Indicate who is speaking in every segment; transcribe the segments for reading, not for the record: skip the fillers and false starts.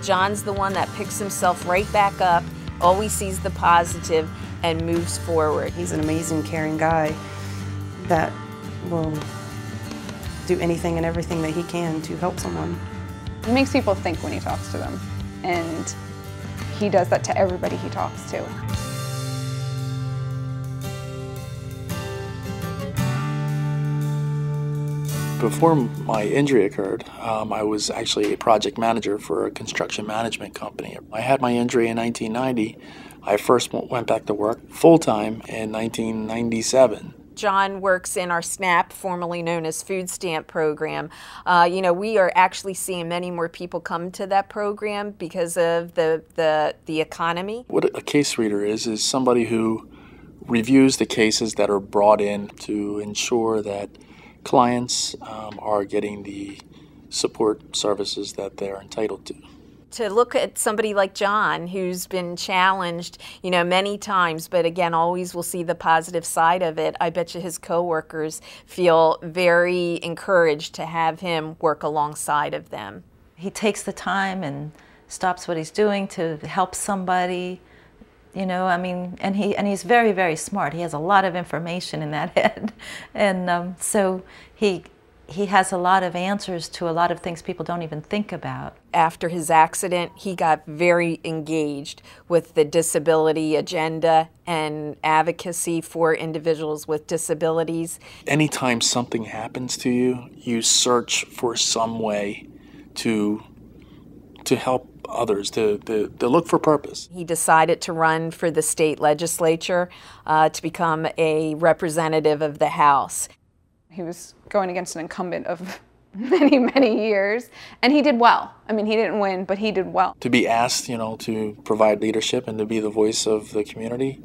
Speaker 1: John's the one that picks himself right back up, always sees the positive, and moves forward.
Speaker 2: He's an amazing, caring guy that will do anything and everything that he can to help someone.
Speaker 3: He makes people think when he talks to them, and he does that to everybody he talks to.
Speaker 4: Before my injury occurred, I was actually a project manager for a construction management company. I had my injury in 1990. I first went back to work full-time in 1997.
Speaker 1: John works in our SNAP, formerly known as Food Stamp program. You know, we are actually seeing many more people come to that program because of the economy.
Speaker 4: What a case reader is somebody who reviews the cases that are brought in to ensure that clients are getting the support services that they're entitled to.
Speaker 1: To look at somebody like John, who's been challenged, you know, many times, but again, always will see the positive side of it. I bet you his coworkers feel very encouraged to have him work alongside of them.
Speaker 5: He takes the time and stops what he's doing to help somebody. You know, I mean, and he's very, very smart. He has a lot of information in that head, and so he has a lot of answers to a lot of things people don't even think about.
Speaker 1: After his accident, he got very engaged with the disability agenda and advocacy for individuals with disabilities.
Speaker 4: Anytime something happens to you, you search for some way to help others, to look for purpose.
Speaker 1: He decided to run for the state legislature to become a representative of the House.
Speaker 3: He was going against an incumbent of many, many years, and he did well. I mean, he didn't win, but he did well.
Speaker 4: To be asked, you know, to provide leadership and to be the voice of the community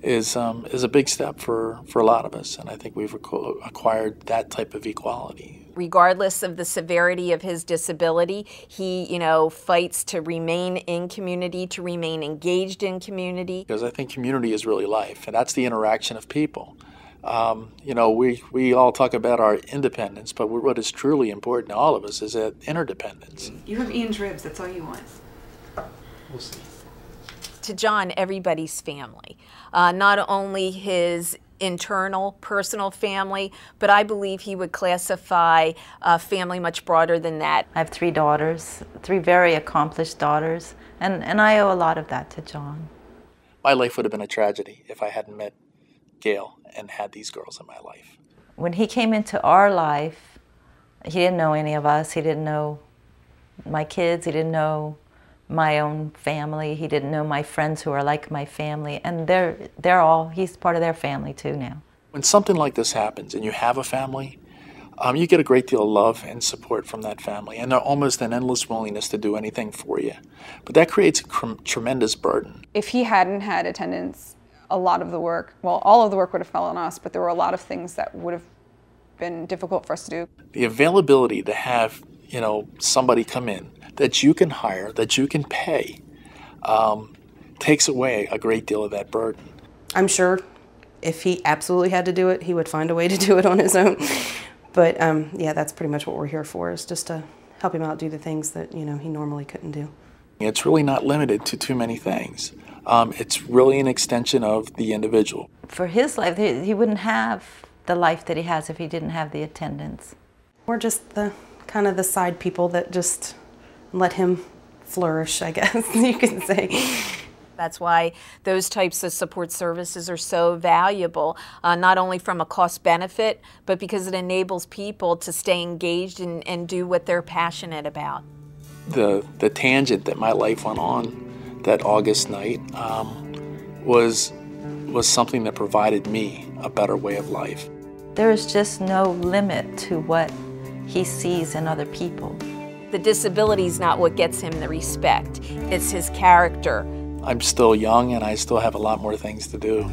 Speaker 4: is a big step for a lot of us, and I think we've acquired that type of equality.
Speaker 1: Regardless of the severity of his disability, he, you know, fights to remain in community, to remain engaged in community.
Speaker 4: Because I think community is really life, and that's the interaction of people. You know, we all talk about our independence, but what is truly important to all of us is that interdependence.
Speaker 6: You have Ian's ribs, that's all you want.
Speaker 4: We'll see.
Speaker 1: To John, everybody's family. Not only his internal, personal family, but I believe he would classify family much broader than that.
Speaker 5: I have 3 daughters, 3 very accomplished daughters, and I owe a lot of that to John.
Speaker 4: My life would have been a tragedy if I hadn't met Gale and had these girls in my life.
Speaker 5: When he came into our life, he didn't know any of us. He didn't know my kids. He didn't know my own family. He didn't know my friends who are like my family, and he's part of their family too now.
Speaker 4: When something like this happens and you have a family, you get a great deal of love and support from that family, and almost an endless willingness to do anything for you. But that creates a tremendous burden.
Speaker 3: If he hadn't had attendance, a lot of the work, well, all of the work would have fallen on us, but there were a lot of things that would have been difficult for us to do.
Speaker 4: The availability to have, you know, somebody come in that you can hire, that you can pay, takes away a great deal of that burden.
Speaker 2: I'm sure if he absolutely had to do it, he would find a way to do it on his own. But yeah, that's pretty much what we're here for, is just to help him out do the things that, you know, he normally couldn't do.
Speaker 4: It's really not limited to too many things. It's really an extension of the individual.
Speaker 5: For his life, he wouldn't have the life that he has if he didn't have the attendance.
Speaker 2: We're just the kind of the side people that just let him flourish, I guess you can say.
Speaker 1: That's why those types of support services are so valuable, not only from a cost benefit, but because it enables people to stay engaged and do what they're passionate about.
Speaker 4: The tangent that my life went on that August night was something that provided me a better way of life.
Speaker 5: There is just no limit to what he sees in other people.
Speaker 1: The disability is not what gets him the respect, it's his character.
Speaker 4: I'm still young and I still have a lot more things to do.